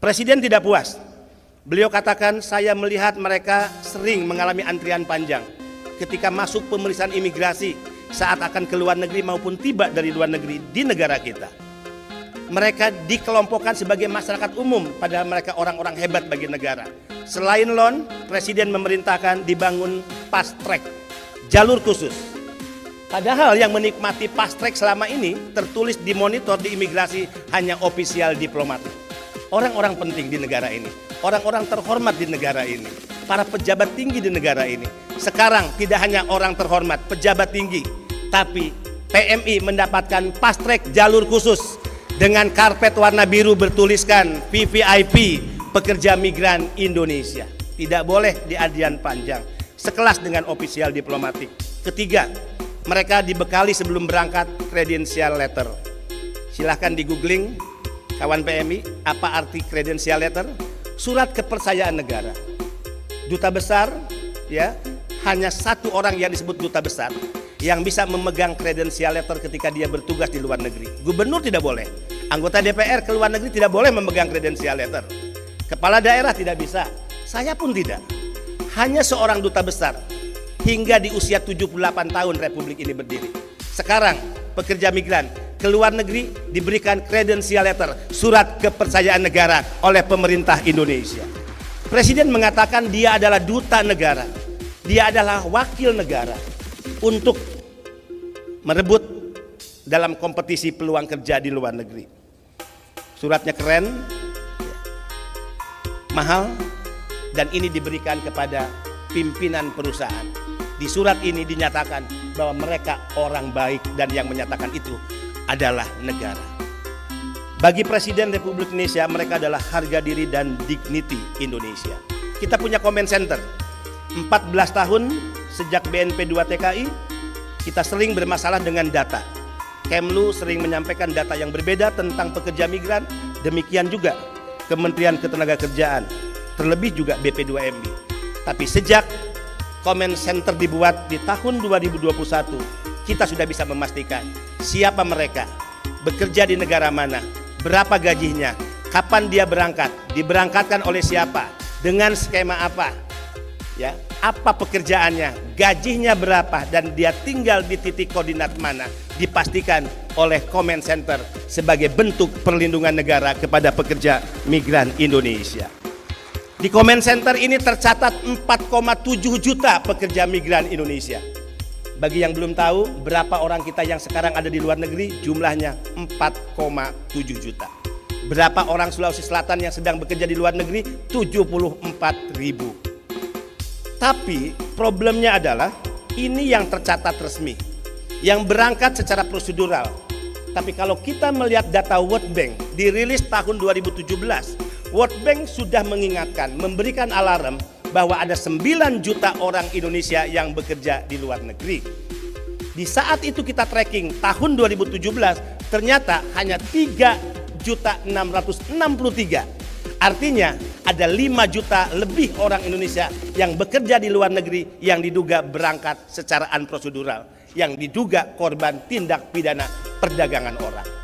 Presiden tidak puas. Beliau katakan, saya melihat mereka sering mengalami antrian panjang ketika masuk pemeriksaan imigrasi saat akan ke luar negeri maupun tiba dari luar negeri di negara kita. Mereka dikelompokkan sebagai masyarakat umum, padahal mereka orang-orang hebat bagi negara. Selain loan, Presiden memerintahkan dibangun fast track, jalur khusus. Padahal yang menikmati fast track selama ini tertulis di monitor di imigrasi hanya ofisial diplomatik. Orang-orang penting di negara ini, orang-orang terhormat di negara ini, para pejabat tinggi di negara ini. Sekarang tidak hanya orang terhormat, pejabat tinggi, tapi PMI mendapatkan fast track jalur khusus dengan karpet warna biru bertuliskan VVIP, pekerja migran Indonesia. Tidak boleh di adian panjang, sekelas dengan ofisial diplomatik. Ketiga, mereka dibekali sebelum berangkat credential letter. Silahkan di googling, kawan PMI, apa arti credential letter? Surat kepercayaan negara. Duta besar, ya, hanya satu orang yang disebut duta besar yang bisa memegang credential letter ketika dia bertugas di luar negeri. Gubernur tidak boleh, anggota DPR ke luar negeri tidak boleh memegang credential letter, kepala daerah tidak bisa, saya pun tidak. Hanya seorang duta besar hingga di usia 78 tahun Republik ini berdiri. Sekarang pekerja migran ke luar negeri diberikan credential letter, surat kepercayaan negara oleh pemerintah Indonesia. Presiden mengatakan dia adalah duta negara, dia adalah wakil negara untuk merebut dalam kompetisi peluang kerja di luar negeri. Suratnya keren, mahal, dan ini diberikan kepada pimpinan perusahaan. Di surat ini dinyatakan bahwa mereka orang baik dan yang menyatakan itu adalah negara. Bagi Presiden Republik Indonesia, mereka adalah harga diri dan dignity Indonesia. Kita punya comment center 14 tahun sejak BNP 2 TKI, kita sering bermasalah dengan data. Kemlu sering menyampaikan data yang berbeda tentang pekerja migran, demikian juga Kementerian Ketenagakerjaan, terlebih juga BP2MI. Tapi sejak comment center dibuat di tahun 2021, kita sudah bisa memastikan siapa mereka, bekerja di negara mana, berapa gajinya, kapan dia berangkat, diberangkatkan oleh siapa, dengan skema apa, ya, apa pekerjaannya, gajinya berapa, dan dia tinggal di titik koordinat mana, dipastikan oleh comment center sebagai bentuk perlindungan negara kepada pekerja migran Indonesia. Di comment center ini tercatat 4,7 juta pekerja migran Indonesia. Bagi yang belum tahu berapa orang kita yang sekarang ada di luar negeri, jumlahnya 4,7 juta. Berapa orang Sulawesi Selatan yang sedang bekerja di luar negeri? 74.000. Tapi problemnya adalah ini yang tercatat resmi, yang berangkat secara prosedural. Tapi kalau kita melihat data World Bank dirilis tahun 2017, World Bank sudah mengingatkan, memberikan alarm bahwa ada 9 juta orang Indonesia yang bekerja di luar negeri. Di saat itu kita tracking tahun 2017, ternyata hanya 3.663. Artinya ada 5 juta lebih orang Indonesia yang bekerja di luar negeri yang diduga berangkat secara unprosedural, yang diduga korban tindak pidana perdagangan orang.